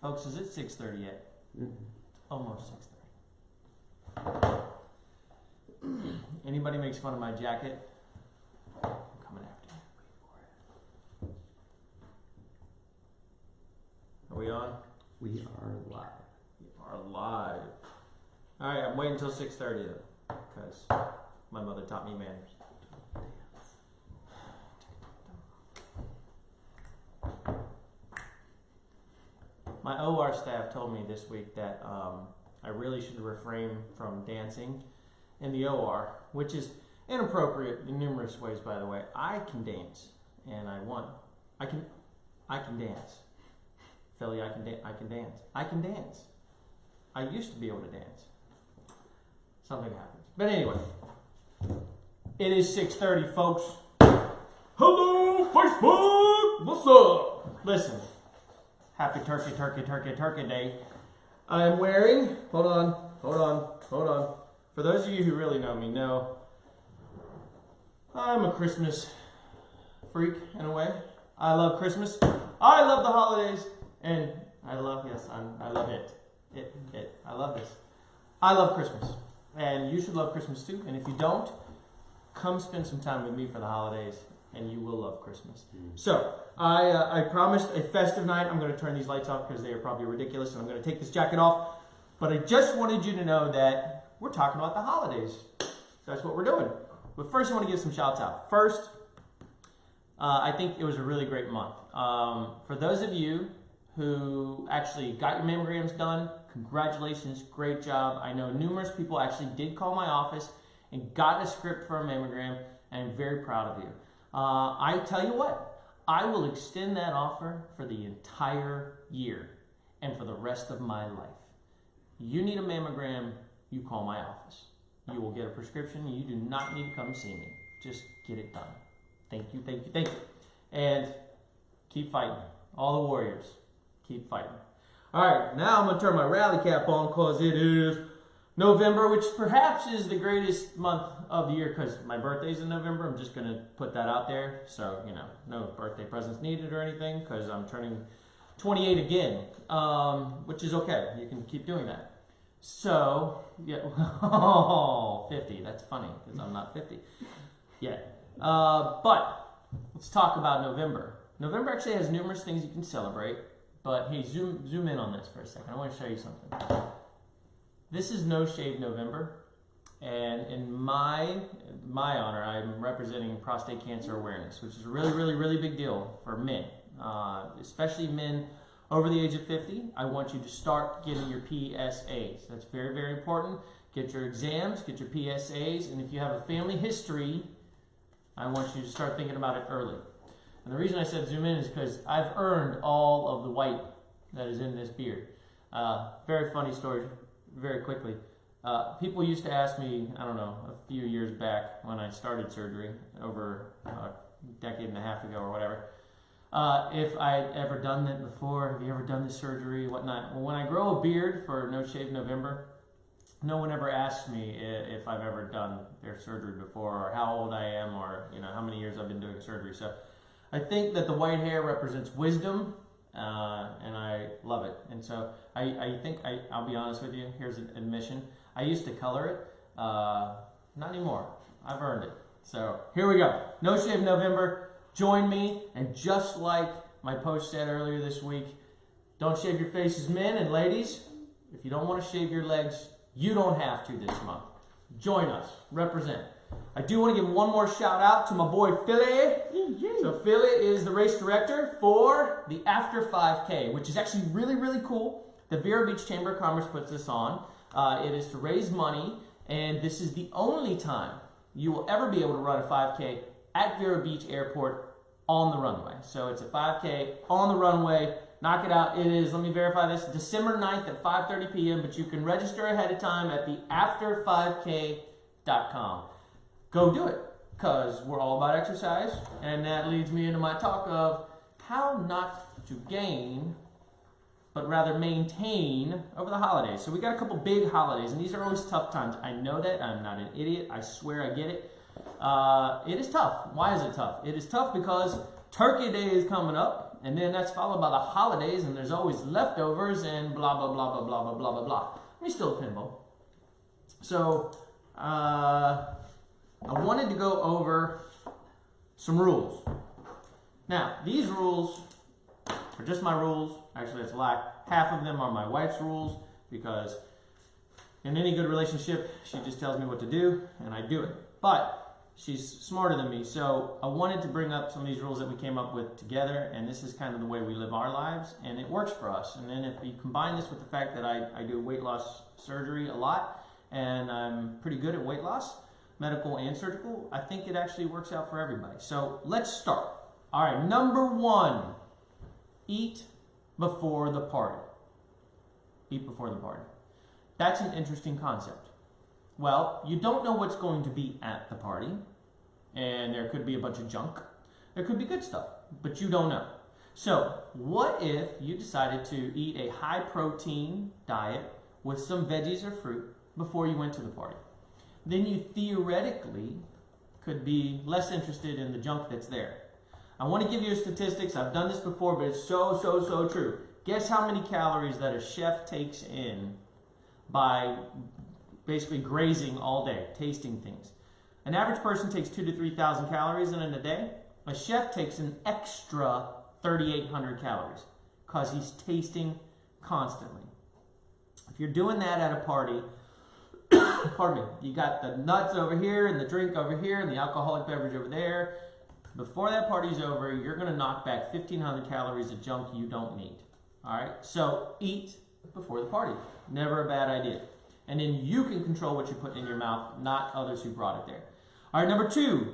Folks, is it 6:30 yet? Mm-hmm. Almost 6:30. Anybody makes fun of my jacket? I'm coming after you. Wait for it. Are we on? We are live. We are live. Alright, I'm waiting until 6:30 though, because my mother taught me manners. My OR staff told me this week that I really should refrain from dancing in the OR, which is inappropriate in numerous ways, by the way. I can dance, and I can dance. Philly, I can dance. I can dance. I used to be able to dance. Something happens. But anyway, it is 6:30, folks. Hello, Facebook! What's up? Listen. Happy Turkey Day. I'm wearing, hold on. For those of you who really know me, know I'm a Christmas freak in a way. I love Christmas. I love the holidays. And I love it. I love this. I love Christmas. And you should love Christmas too. And if you don't, come spend some time with me for the holidays. And you will love Christmas. So, I promised a festive night. I'm going to turn these lights off because they are probably ridiculous. And I'm going to take this jacket off. But I just wanted you to know that we're talking about the holidays. That's what we're doing. But first, I want to give some shouts out. First, I think it was a really great month. For those of you who actually got your mammograms done, congratulations, great job. I know numerous people actually did call my office and got a script for a mammogram, and I'm very proud of you. I tell you what, I will extend that offer for the entire year and for the rest of my life. You need a mammogram, you call my office. You will get a prescription. You do not need to come see me. Just get it done. Thank you. And keep fighting. All the warriors, keep fighting. All right, now I'm going to turn my rally cap on because it is November, which perhaps is the greatest month of the year because my birthday's in November. I'm just going to put that out there. So, no birthday presents needed or anything because I'm turning 28 again, which is okay. You can keep doing that. So, yeah, 50. That's funny because I'm not 50 yet. But let's talk about November. November actually has numerous things you can celebrate. But hey, zoom in on this for a second. I want to show you something. This is No Shave November, and in my honor, I'm representing prostate cancer awareness, which is a really big deal for men, especially men over the age of 50. I want you to start getting your PSAs. That's very important. Get your exams, get your PSAs, and if you have a family history, I want you to start thinking about it early. And the reason I said zoom in is because I've earned all of the white that is in this beard. Very funny story. Very quickly, people used to ask me, I don't know, a few years back when I started surgery over a decade and a half ago or whatever, if I'd ever done that before. Have you ever done this surgery, whatnot? Well, when I grow a beard for No Shave November, no one ever asks me if I've ever done their surgery before or how old I am or how many years I've been doing surgery. So I think that the white hair represents wisdom. And I love it. And so I think I'll be honest with you. Here's an admission. I used to color it. Not anymore. I've earned it. So here we go. No Shave November. Join me. And just like my post said earlier this week, don't shave your faces, men and ladies. If you don't want to shave your legs, you don't have to this month. Join us. Represent. I do want to give one more shout out to my boy Philly. So Philly is the race director for the After 5K, which is actually really cool. The Vero Beach Chamber of Commerce puts this on. It is to raise money, and this is the only time you will ever be able to run a 5K at Vero Beach Airport on the runway. So it's a 5K on the runway. Knock it out. It is, let me verify this, December 9th at 5:30 p.m., but you can register ahead of time at the after5k.com. Go do it, because we're all about exercise, and that leads me into my talk of how not to gain, but rather maintain over the holidays. So we got a couple big holidays, and these are always tough times. I know that. I'm not an idiot. I swear I get it. It is tough. Why is it tough? It is tough because Turkey Day is coming up, And then that's followed by the holidays, and there's always leftovers and blah, blah, blah, blah, blah, blah, blah, blah, blah. Let me still pinball. So, I wanted to go over some rules. Now, these rules are just my rules. Actually, that's a lie. Half of them are my wife's rules, because in any good relationship, she just tells me what to do, and I do it. But she's smarter than me, so I wanted to bring up some of these rules that we came up with together, and this is kind of the way we live our lives, and it works for us. And then if you combine this with the fact that I do weight loss surgery a lot, and I'm pretty good at weight loss, medical and surgical, I think it actually works out for everybody. So let's start. All right, number 1, eat before the party. Eat before the party. That's an interesting concept. Well, you don't know what's going to be at the party, and there could be a bunch of junk. There could be good stuff, but you don't know. So, what if you decided to eat a high-protein diet with some veggies or fruit before you went to the party? Then you theoretically could be less interested in the junk that's there. I want to give you statistics. I've done this before, but it's so true. Guess how many calories that a chef takes in by basically grazing all day, tasting things. An average person takes 2,000 to 3,000 calories in a day. A chef takes an extra 3,800 calories because he's tasting constantly. If you're doing that at a party, pardon me, you got the nuts over here and the drink over here and the alcoholic beverage over there. Before that party's over, you're going to knock back 1,500 calories of junk you don't need. All right, so eat before the party. Never a bad idea. And then you can control what you put in your mouth, not others who brought it there. All right, number 2,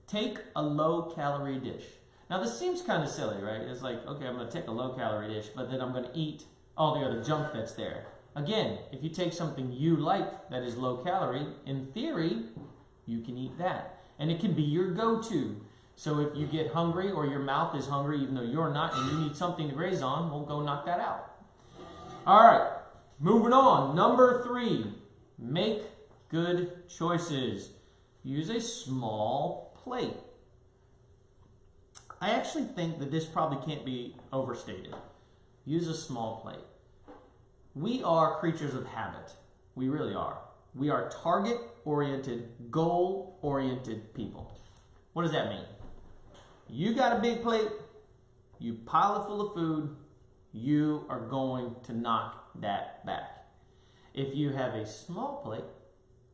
take a low-calorie dish. Now, this seems kind of silly, right? It's like, okay, I'm going to take a low-calorie dish, but then I'm going to eat all the other junk that's there. Again, if you take something you like that is low-calorie, in theory, you can eat that. And it can be your go-to. So if you get hungry or your mouth is hungry, even though you're not, and you need something to graze on, we'll go knock that out. All right. Moving on, number 3, make good choices. Use a small plate. I actually think that this probably can't be overstated. Use a small plate. We are creatures of habit. We really are. We are target-oriented, goal-oriented people. What does that mean? You got a big plate, you pile it full of food, you are going to knock that back. If you have a small plate,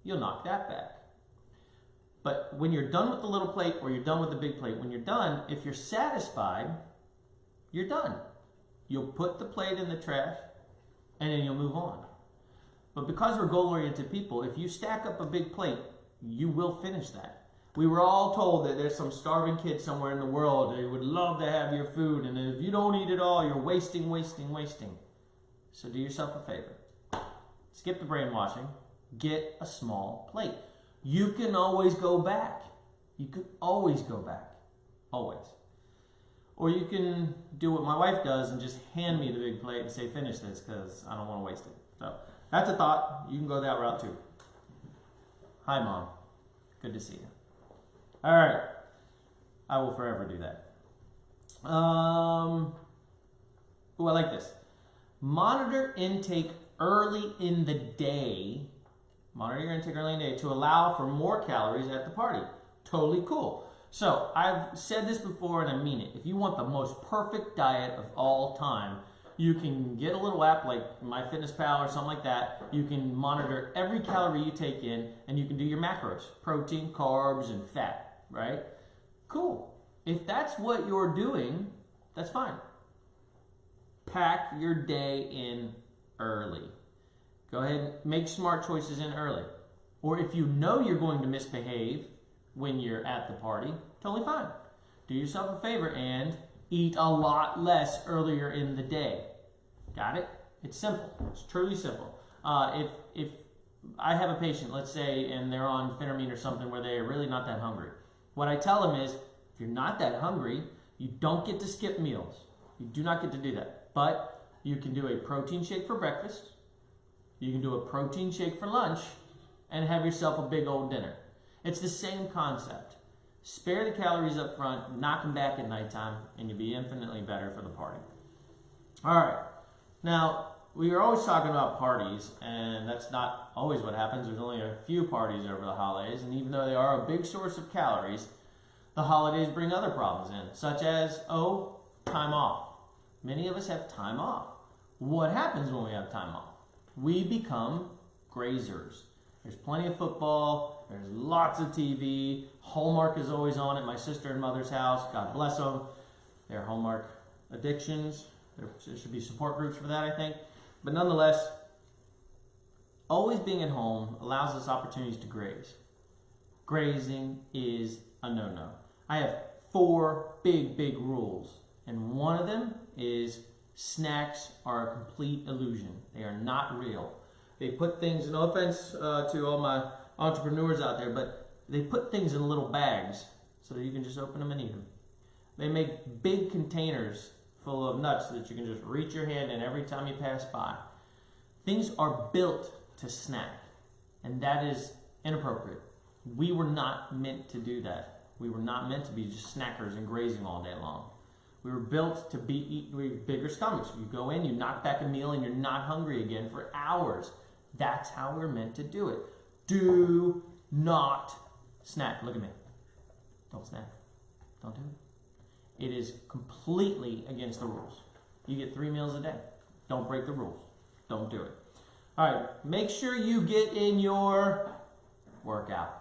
you'll knock that back. But when you're done with the little plate or you're done with the big plate, when you're done, if you're satisfied, you're done. You'll put the plate in the trash and then you'll move on. But because we're goal-oriented people, if you stack up a big plate, you will finish that. We were all told that there's some starving kid somewhere in the world that would love to have your food, and if you don't eat it all, you're wasting. So do yourself a favor. Skip the brainwashing. Get a small plate. You can always go back. You can always go back. Always. Or you can do what my wife does and just hand me the big plate and say, finish this, because I don't want to waste it. So that's a thought. You can go that route too. Hi, Mom. Good to see you. All right. I will forever do that. I like this. Monitor intake early in the day. Monitor your intake early in the day to allow for more calories at the party. Totally cool. So, I've said this before and I mean it. If you want the most perfect diet of all time, you can get a little app like MyFitnessPal or something like that. You can monitor every calorie you take in and you can do your macros. Protein, carbs, and fat, right? Cool. If that's what you're doing, that's fine. Pack your day in early. Go ahead and make smart choices in early. Or if you know you're going to misbehave when you're at the party, totally fine. Do yourself a favor and eat a lot less earlier in the day. Got it? It's simple. It's truly simple. If I have a patient, let's say, and they're on phentermine or something where they're really not that hungry, what I tell them is, if you're not that hungry, you don't get to skip meals. You do not get to do that. But you can do a protein shake for breakfast. You can do a protein shake for lunch and have yourself a big old dinner. It's the same concept. Spare the calories up front, knock them back at nighttime, and you'll be infinitely better for the party. All right. Now, we are always talking about parties, and that's not always what happens. There's only a few parties over the holidays, and even though they are a big source of calories, the holidays bring other problems in, such as, time off. Many of us have time off. What happens when we have time off? We become grazers. There's plenty of football, there's lots of TV, Hallmark is always on at my sister and mother's house, God bless them. Their Hallmark addictions, there should be support groups for that, I think. But nonetheless, always being at home allows us opportunities to graze. Grazing is a no-no. I have 4 big rules, and one of them is snacks are a complete illusion. They are not real. They put things, no offense to all my entrepreneurs out there, but they put things in little bags so that you can just open them and eat them. They make big containers full of nuts so that you can just reach your hand in every time you pass by. Things are built to snack, and that is inappropriate. We were not meant to do that. We were not meant to be just snackers and grazing all day long. We were built to eat with bigger stomachs. You go in, you knock back a meal, and you're not hungry again for hours. That's how we're meant to do it. Do not snack. Look at me. Don't snack. Don't do it. It is completely against the rules. You get 3 meals a day. Don't break the rules. Don't do it. All right, make sure you get in your workout.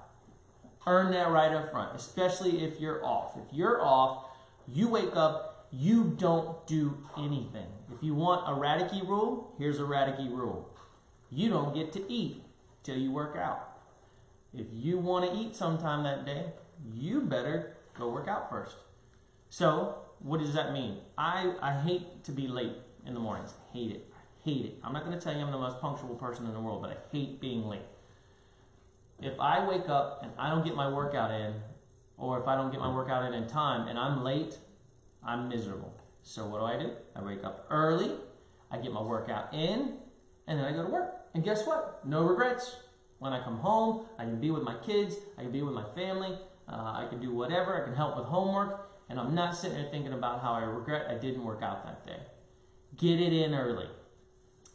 Earn that right up front, especially if you're off. If you're off, you wake up, you don't do anything. If you want a Radicky rule, here's a Radicky rule. You don't get to eat till you work out. If you want to eat sometime that day, you better go work out first. So, what does that mean? I hate to be late in the mornings. Hate it. Hate it. I'm not going to tell you I'm the most punctual person in the world, but I hate being late. If I wake up and I don't get my workout in, or if I don't get my workout in time and I'm late, I'm miserable. So what do? I wake up early, I get my workout in, and then I go to work. And guess what? No regrets. When I come home, I can be with my kids, I can be with my family, I can do whatever, I can help with homework, and I'm not sitting there thinking about how I regret I didn't work out that day. Get it in early.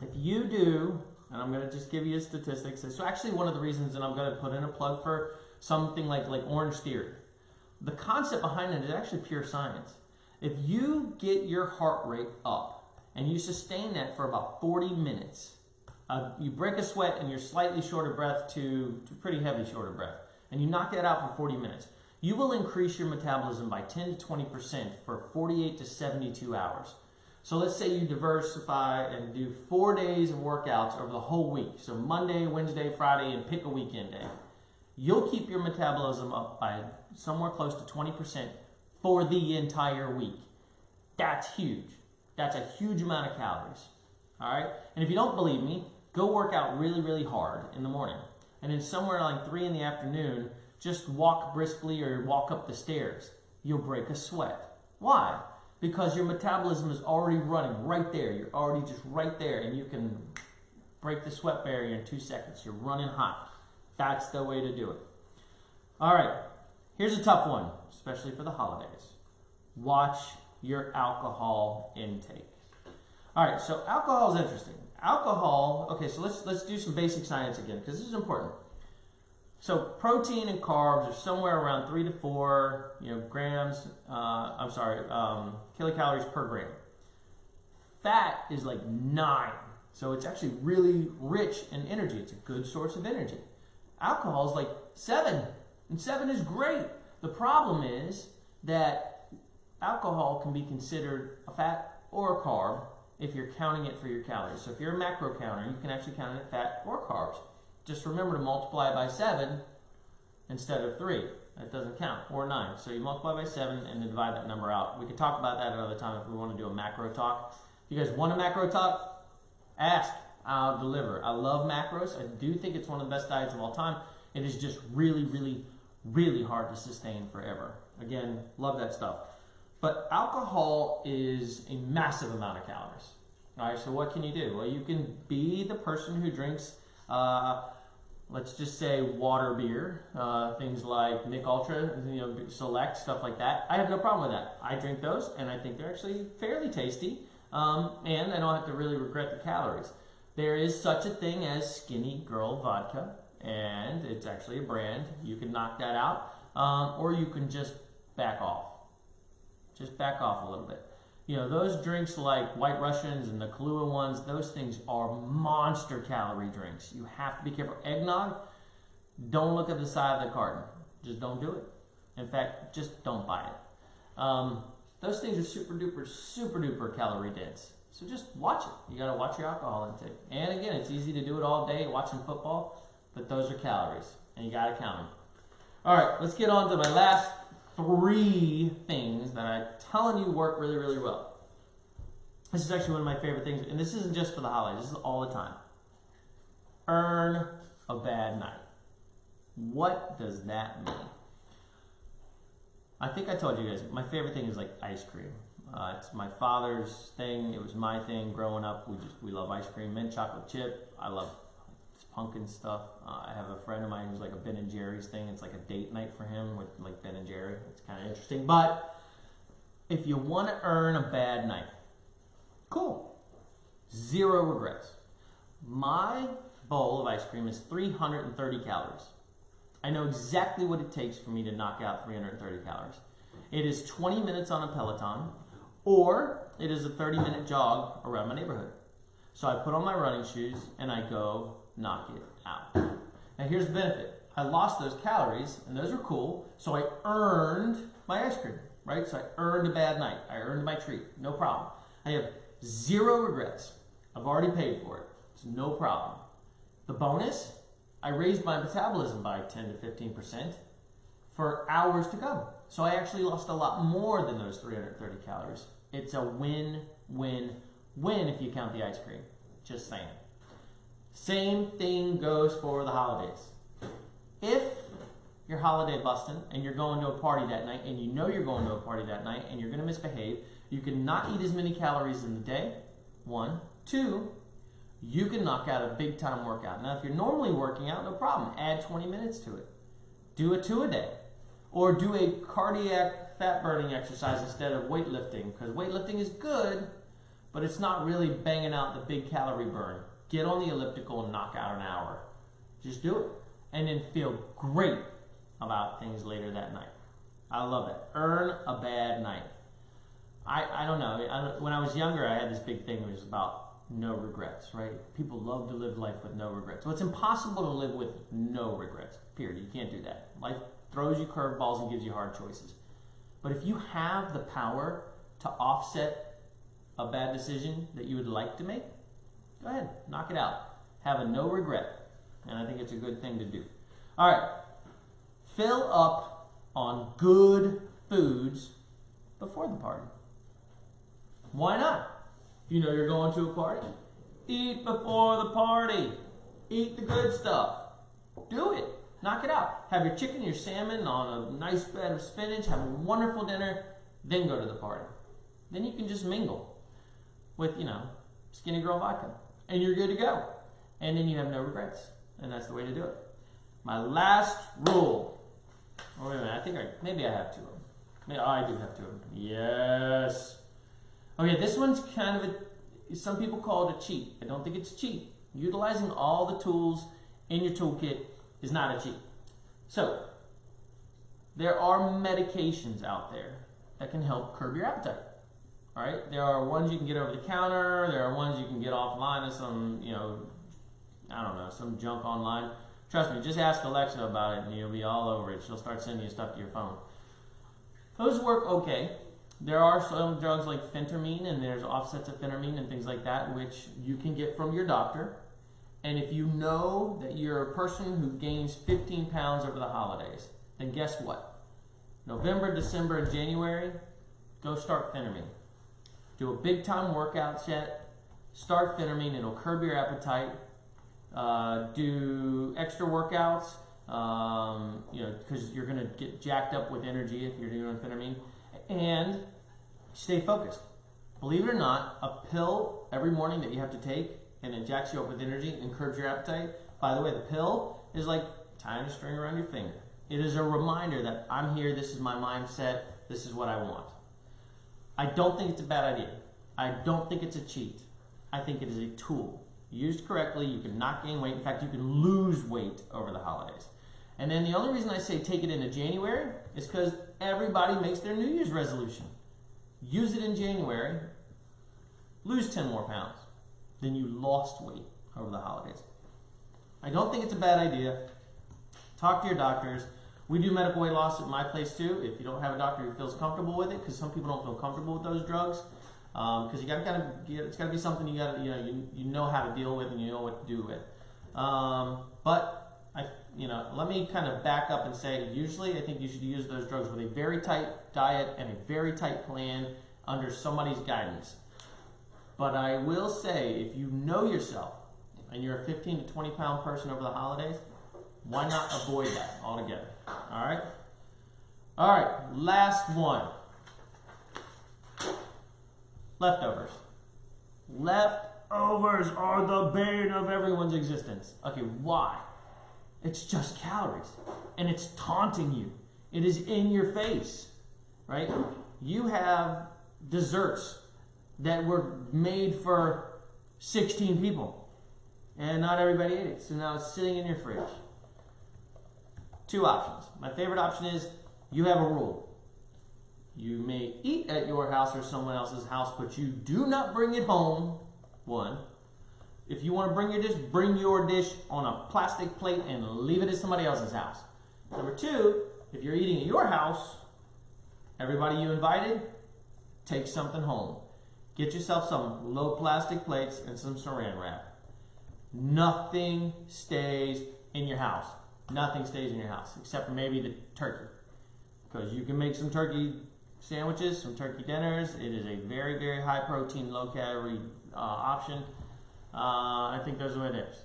If you do, and I'm going to just give you statistics, it's actually one of the reasons that I'm going to put in a plug for something like Orange Theory. The concept behind it is actually pure science. If you get your heart rate up and you sustain that for about 40 minutes, you break a sweat and you're slightly short of breath to pretty heavy short of breath, and you knock that out for 40 minutes, you will increase your metabolism by 10 to 20% for 48 to 72 hours. So let's say you diversify and do 4 days of workouts over the whole week. So Monday, Wednesday, Friday, and pick a weekend day. You'll keep your metabolism up by somewhere close to 20% for the entire week. That's huge. That's a huge amount of calories. All right? And if you don't believe me, go work out really hard in the morning. And then somewhere like 3 in the afternoon, just walk briskly or walk up the stairs. You'll break a sweat. Why? Because your metabolism is already running right there. You're already just right there, and you can break the sweat barrier in 2 seconds. You're running hot. That's the way to do it. All right, here's a tough one, especially for the holidays. Watch your alcohol intake. All right, so alcohol is interesting. Alcohol, okay, so let's do some basic science again, because this is important. So protein and carbs are somewhere around 3 to 4 grams, kilocalories per gram. Fat is like 9. So it's actually really rich in energy. It's a good source of energy. Alcohol is like 7, and 7 is great. The problem is that alcohol can be considered a fat or a carb if you're counting it for your calories. So if you're a macro counter, you can actually count it fat or carbs. Just remember to multiply by 7 instead of 3. That doesn't count, or 9. So you multiply by 7 and then divide that number out. We could talk about that another time if we want to do a macro talk. If you guys want a macro talk, ask. I'll deliver. I love macros. I do think it's one of the best diets of all time. It is just really hard to sustain forever. Again, love that stuff. But alcohol is a massive amount of calories. All right, so what can you do? Well, you can be the person who drinks let's just say water beer, things like Mick Ultra, Select, stuff like that. I have no problem with that. I drink those, and I think they're actually fairly tasty, and I don't have to really regret the calories. There is such a thing as Skinny Girl Vodka, and it's actually a brand. You can knock that out, or you can just back off. Just back off a little bit. Those drinks like White Russians and the Kahlua ones, those things are monster calorie drinks. You have to be careful. Eggnog, don't look at the side of the carton. Just don't do it. In fact, just don't buy it. Those things are super duper calorie dense. So just watch it. You got to watch your alcohol intake. And again, it's easy to do it all day watching football, but those are calories, and you got to count them. All right, let's get on to my last 3 things that I'm telling you work really well. This is actually one of my favorite things, and this isn't just for the holidays, this is all the time. Earn a bad night. What does that mean? I think I told you guys, my favorite thing is like ice cream. It's my father's thing, it was my thing growing up. We love ice cream, mint chocolate chip. I love this pumpkin stuff. I have a friend of mine who's like a Ben and Jerry's thing. It's like a date night for him with like Ben and Jerry. It's kind of interesting. But if you want to earn a bad night, cool. 0 regrets. My bowl of ice cream is 330 calories. I know exactly what it takes for me to knock out 330 calories. It is 20 minutes on a Peloton, or it is a 30-minute jog around my neighborhood. So I put on my running shoes and I go knock it out. Now here's the benefit. I lost those calories, and those are cool, so I earned my ice cream, right? So I earned a bad night. I earned my treat. No problem. I have 0 regrets. I've already paid for it. It's no problem. The bonus, I raised my metabolism by 10 to 15% for hours to come. So I actually lost a lot more than those 330 calories. It's a win-win-win if you count the ice cream. Just saying. Same thing goes for the holidays. If you're holiday busting and you're going to a party that night, and you know you're going to a party that night and you're going to misbehave, you can not eat as many calories in the day. 1. 2, you can knock out a big time workout. Now if you're normally working out, no problem. Add 20 minutes to it. Do a 2 a day. Or do a cardiac fat burning exercise instead of weightlifting, because weightlifting is good, but it's not really banging out the big calorie burn. Get on the elliptical and knock out an hour. Just do it. And then feel great about things later that night. I love it. Earn a bad night. I don't know. When I was younger, I had this big thing that was about no regrets, right? People love to live life with no regrets. Well, it's impossible to live with no regrets, period. You can't do that. Life throws you curveballs and gives you hard choices. But if you have the power to offset a bad decision that you would like to make, go ahead, knock it out. Have a no regret. And I think it's a good thing to do. All right. Fill up on good foods before the party. Why not? If you know you're going to a party, eat before the party. Eat the good stuff. Do it. Knock it out. Have your chicken, your salmon on a nice bed of spinach. Have a wonderful dinner. Then go to the party. Then you can just mingle with, Skinny Girl Vodka. And you're good to go. And then you have no regrets. And that's the way to do it. My last rule. Oh, wait a minute. Maybe I have 2 of them. I do have 2 of them. Yes. Okay, this one's kind of some people call it a cheat. I don't think it's cheat. Utilizing all the tools in your toolkit is not a cheat. So, there are medications out there that can help curb your appetite. All right, there are ones you can get over the counter. There are ones you can get offline of some, some junk online. Trust me, just ask Alexa about it and you'll be all over it. She'll start sending you stuff to your phone. Those work okay. There are some drugs like phentermine, and there's offsets of phentermine and things like that, which you can get from your doctor. And if you know that you're a person who gains 15 pounds over the holidays, then guess what? November, December, and January, go start phentermine. Do a big time workout set. Start phentermine. It'll curb your appetite. Do extra workouts, because you're going to get jacked up with energy if you're doing phentermine. And stay focused. Believe it or not, a pill every morning that you have to take and it jacks you up with energy and curbs your appetite. By the way, the pill is like tying a string around your finger. It is a reminder that I'm here, this is my mindset, this is what I want. I don't think it's a bad idea. I don't think it's a cheat. I think it is a tool. Used correctly, you can not gain weight. In fact, you can lose weight over the holidays. And then the only reason I say take it into January is because everybody makes their New Year's resolution. Use it in January, lose 10 more pounds. Then you lost weight over the holidays. I don't think it's a bad idea. Talk to your doctors. We do medical weight loss at my place too. If you don't have a doctor who feels comfortable with it, because some people don't feel comfortable with those drugs, because you got to kind of, it's got to be something you got to, you know how to deal with and you know what to do with. But let me kind of back up and say, usually I think you should use those drugs with a very tight diet and a very tight plan under somebody's guidance. But I will say, if you know yourself and you're a 15 to 20 pound person over the holidays, why not avoid that altogether? All right? All right, last one. Leftovers. Leftovers are the bane of everyone's existence. Okay, why? It's just calories, and it's taunting you. It is in your face, right? You have desserts that were made for 16 people, and not everybody ate it, so now it's sitting in your fridge. Two options. My favorite option is you have a rule. You may eat at your house or someone else's house, but you do not bring it home, one. If you want to bring your dish on a plastic plate and leave it at somebody else's house. Number two, if you're eating at your house, everybody you invited, take something home. Get yourself some low plastic plates and some saran wrap. Nothing stays in your house. Nothing stays in your house, except for maybe the turkey. Because you can make some turkey sandwiches, some turkey dinners. It is a very, very high protein, low calorie option. I think those are what it is.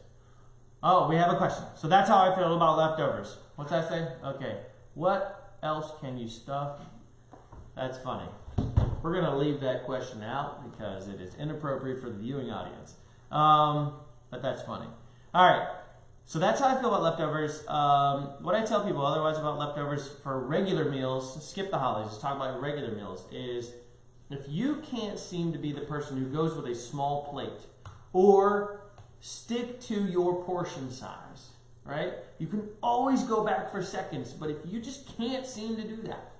Oh, we have a question. So that's how I feel about leftovers. What's that say? Okay. What else can you stuff? That's funny. We're going to leave that question out because it is inappropriate for the viewing audience. But that's funny. All right. So that's how I feel about leftovers. What I tell people otherwise about leftovers for regular meals, skip the holidays, just talk about regular meals, is if you can't seem to be the person who goes with a small plate or stick to your portion size, right? You can always go back for seconds, but if you just can't seem to do that,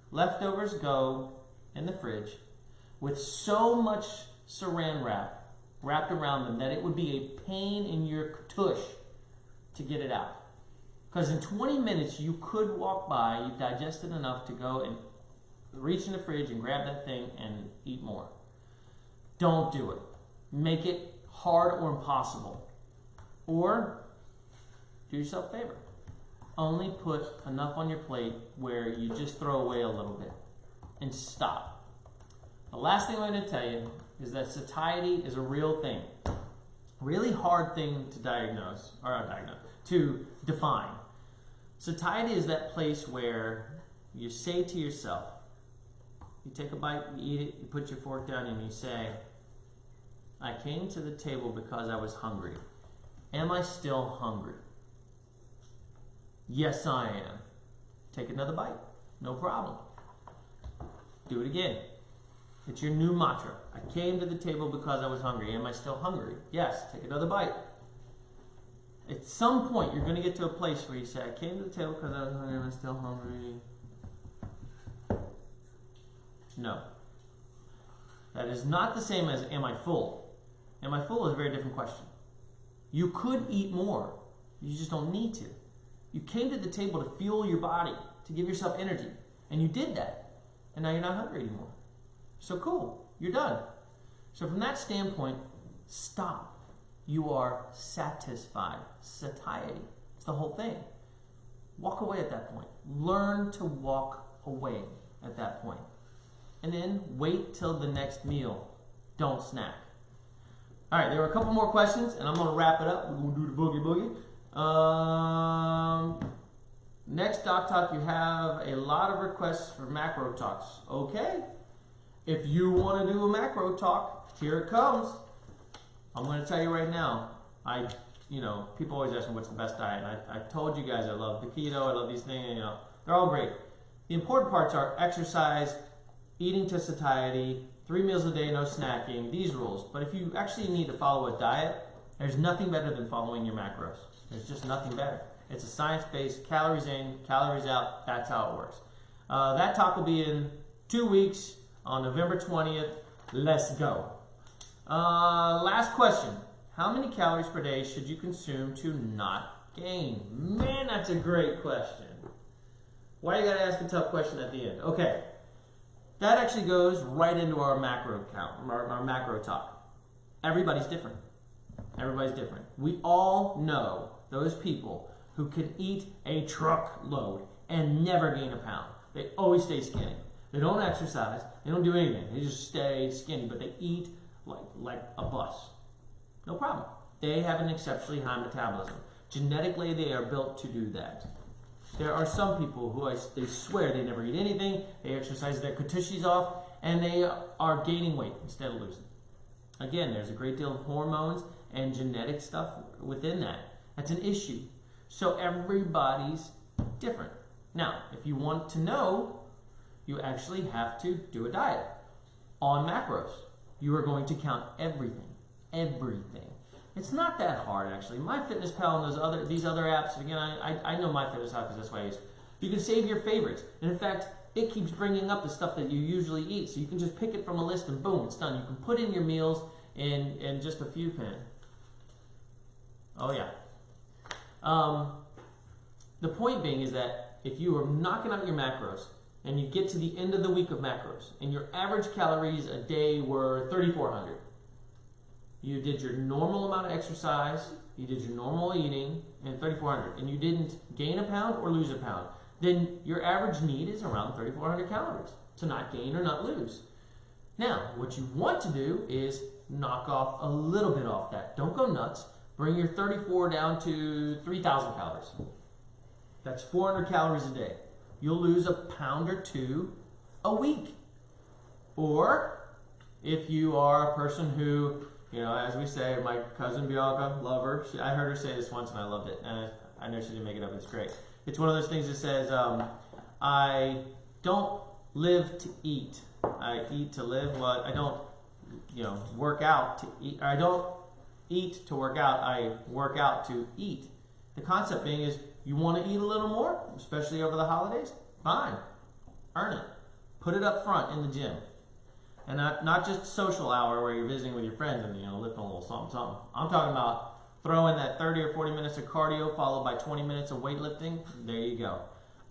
leftovers go in the fridge with so much saran wrap wrapped around them that it would be a pain in your tush to get it out. Because in 20 minutes, you could walk by, you've digested enough to go and reach in the fridge and grab that thing and eat more. Don't do it. Make it hard or impossible. Or do yourself a favor. Only put enough on your plate where you just throw away a little bit and stop. The last thing I'm going to tell you is that satiety is a real thing. Really hard thing to to define. Satiety is that place where you say to yourself, you take a bite, you eat it, you put your fork down and you say, I came to the table because I was hungry. Am I still hungry? Yes, I am. Take another bite. No problem. Do it again. It's your new mantra. I came to the table because I was hungry. Am I still hungry? Yes. Take another bite. At some point, you're going to get to a place where you say, I came to the table because I was hungry. Am I still hungry? No. That is not the same as, am I full? Am I full is a very different question. You could eat more. You just don't need to. You came to the table to fuel your body, to give yourself energy. And you did that. And now you're not hungry anymore. So cool. You're done. So from that standpoint, stop. You are satisfied. Satiety. It's the whole thing. Walk away at that point. Learn to walk away at that point. And then wait till the next meal. Don't snack. All right, there were a couple more questions, and I'm going to wrap it up. We're going to do the boogie boogie. Next, Doc Talk, you have a lot of requests for macro talks. Okay. If you want to do a macro talk, here it comes. I'm going to tell you right now, people always ask me what's the best diet, and I told you guys I love the keto, I love these things, they're all great. The important parts are exercise, eating to satiety, 3 meals a day, no snacking, these rules. But if you actually need to follow a diet, there's nothing better than following your macros. There's just nothing better. It's a science-based, calories in, calories out, that's how it works. That talk will be in 2 weeks on November 20th. Let's go. Last question. How many calories per day should you consume to not gain? Man, that's a great question. Why you gotta ask a tough question at the end? Okay. That actually goes right into our macro count, our macro talk. Everybody's different. Everybody's different. We all know those people who can eat a truckload and never gain a pound. They always stay skinny. They don't exercise. They don't do anything. They just stay skinny, but they eat like a bus. No problem. They have an exceptionally high metabolism. Genetically, they are built to do that. There are some people who they swear they never eat anything, they exercise their catushis off, and they are gaining weight instead of losing. Again, there's a great deal of hormones and genetic stuff within that. That's an issue. So everybody's different. Now, if you want to know, you actually have to do a diet on macros. You are going to count everything. Everything. It's not that hard, actually. MyFitnessPal and these other apps, again, I know MyFitnessPal because that's why I use it. You can save your favorites. And in fact, it keeps bringing up the stuff that you usually eat. So you can just pick it from a list and boom, it's done. You can put in your meals in just a few pins. Oh, yeah. The point being is that if you are knocking out your macros and you get to the end of the week of macros and your average calories a day were 3,400, you did your normal amount of exercise, you did your normal eating, and 3,400, and you didn't gain a pound or lose a pound, then your average need is around 3,400 calories to not gain or not lose. Now, what you want to do is knock off a little bit off that. Don't go nuts. Bring your 34 down to 3,000 calories. That's 400 calories a day. You'll lose a pound or two a week. Or if you are a person who, as we say, my cousin Bianca, love her. I heard her say this once and I loved it. And I know she didn't make it up. It's great. It's one of those things that says, I don't live to eat. I eat to live. Well, I don't, work out to eat. I don't eat to work out. I work out to eat. The concept being is you want to eat a little more, especially over the holidays? Fine. Earn it. Put it up front in the gym. And not just social hour where you're visiting with your friends and lifting a little something. I'm talking about throwing that 30 or 40 minutes of cardio followed by 20 minutes of weightlifting. There you go.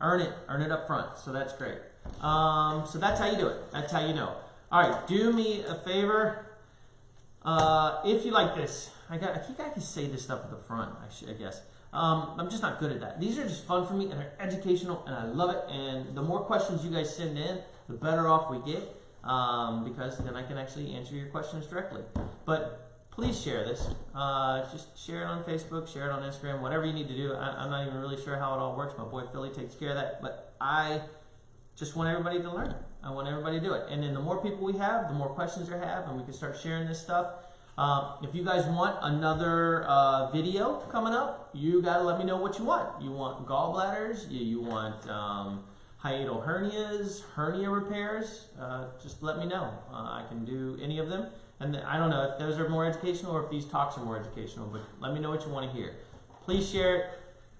Earn it up front. So that's great. So that's how you do it. That's how you know. All right, do me a favor. If you like this, I think I can say this stuff at the front. I guess. I'm just not good at that. These are just fun for me and they're educational and I love it. And the more questions you guys send in, the better off we get. Because then I can actually answer your questions directly. But please share this. Just share it on Facebook, share it on Instagram, whatever you need to do. I'm not even really sure how it all works. My boy Philly takes care of that. But I just want everybody to learn. I want everybody to do it. And then the more people we have, the more questions you have, and we can start sharing this stuff. If you guys want another video coming up, you got to let me know what you want. You want gallbladders? You want hiatal hernias, hernia repairs? Just let me know. I can do any of them. And I don't know if those are more educational or if these talks are more educational, but let me know what you want to hear. Please share it.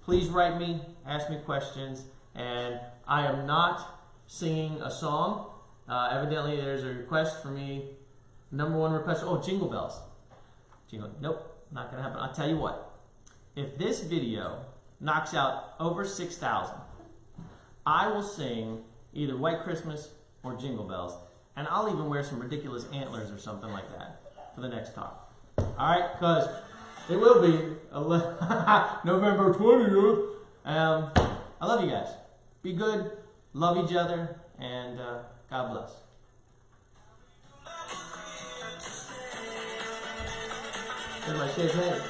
Please write me. Ask me questions. And I am not singing a song. Evidently, there's a request for me. Number one request. Oh, Jingle Bells. Nope, not going to happen. I'll tell you what. If this video knocks out over 6,000, I will sing either White Christmas or Jingle Bells. And I'll even wear some ridiculous antlers or something like that for the next talk. Alright, because it will be November 20th. I love you guys. Be good, love each other, and God bless. Here's my shaved head.